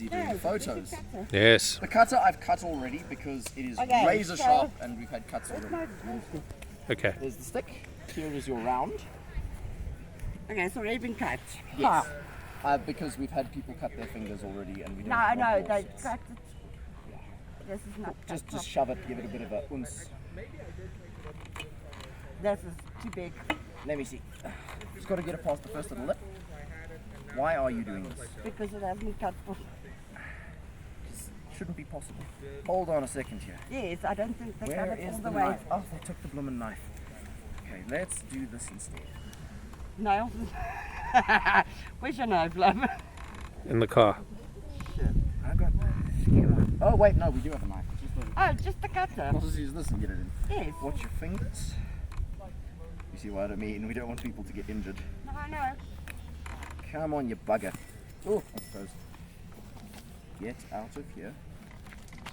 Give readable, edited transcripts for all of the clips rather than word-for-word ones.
busy doing photos. Yes. The cutter I've cut already because it is Okay, razor so- sharp and we've had cuts already. Okay. There's the stick. Here is your round. Okay, it's already been cut. Yes. Because we've had people cut their fingers already and we don't No, want no, more they sets. cut it. This is not cut. Just shove it, give it a bit of a uns. This is too big. Let me see. Just got to get it past the first little lip. Why are you doing this? Because it hasn't cut for. Shouldn't be possible. Hold on a second here. Yes, I don't think they cut Where it all is the the way. knife? Oh, they took the bloomin' knife. Okay, let's do this instead. No. Where's your knife, love? In the car. I got. Oh wait, no, we do have a knife. Oh, just the cutter. I'll just use this and get it in. Yes. Watch your fingers. You see what I mean? We don't want people to get injured. No, I know. Come on, you bugger. Oh, I suppose. Get out of here.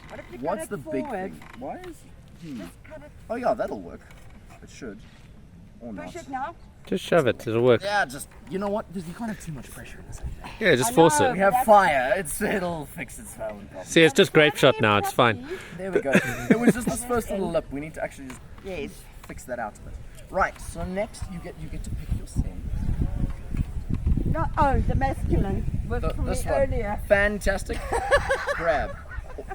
What if you What's cut the it big forward? thing? Why is? Just cut it. Oh yeah, that'll work. It should. Or not. Push it now. Just shove it. It'll work. Yeah, just you know what? You can't have too much pressure in this. Yeah, just I force know. it. We have That's- fire. It'll fix its own problem. See, it's just grape shot now. It's fine. There we go. It was just this first little lip. We need to actually just Yes. fix that out a bit. Right. So next you get to pick your scent. No, oh, the masculine was from This me one. earlier. Fantastic. Grab.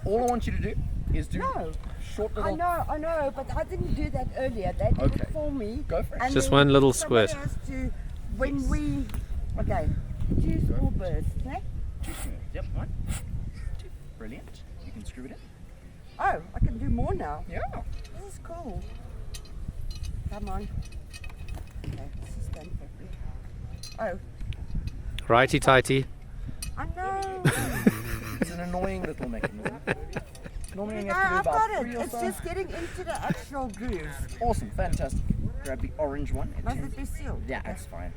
All I want you to do is do No. short I little. know, but I didn't do that earlier. They did Okay. it for me. Go for it. And Just then one little somebody squirt. has to, when we, okay, 2 small bursts, eh? 2 small. Yep. 1, 2. Brilliant. You can screw it in. Oh, I can do more now. Yeah. This is cool. Come on. Okay, this is done quickly. Oh, Righty tighty. I know. It's an annoying little mechanism. Normally you No, have to do I've about got 3 it. or It's so. just getting into the actual grooves. Awesome. Fantastic. Grab the orange one. Must it be sealed? Yeah, that's fine.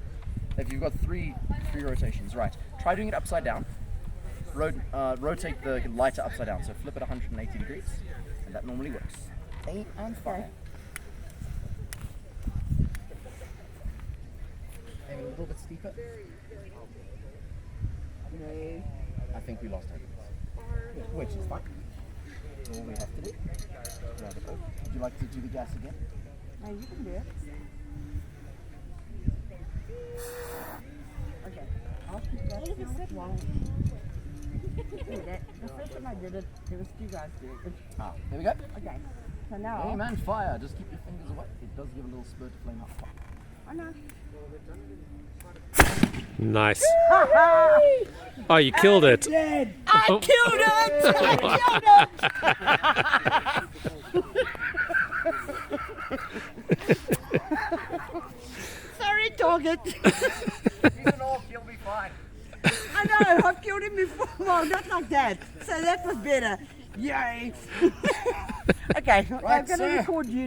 If you've got three rotations, right. Try doing it upside down. Rotate the lighter upside down. So flip it 180 degrees, and that normally works. Aim and fire. Aim a little bit steeper. No. I think we lost it. Which is fine. All we have to do. Wonderful. Would you like to do the gas again? No, you can do it. Okay. I'll keep that sealed while the first time I did it, there was 2 guys doing it. Ah, there we go. Okay. So now Aim and fire. Just keep your fingers away. It does give a little spurt of flame up top. I know. Nice. Oh, you killed it. I killed it! I killed it! Sorry, target. He's an orc. He'll be fine. I know, I've killed him before. Well, not like that. So that was better. Yay. Okay, I'm going to sir. record you now.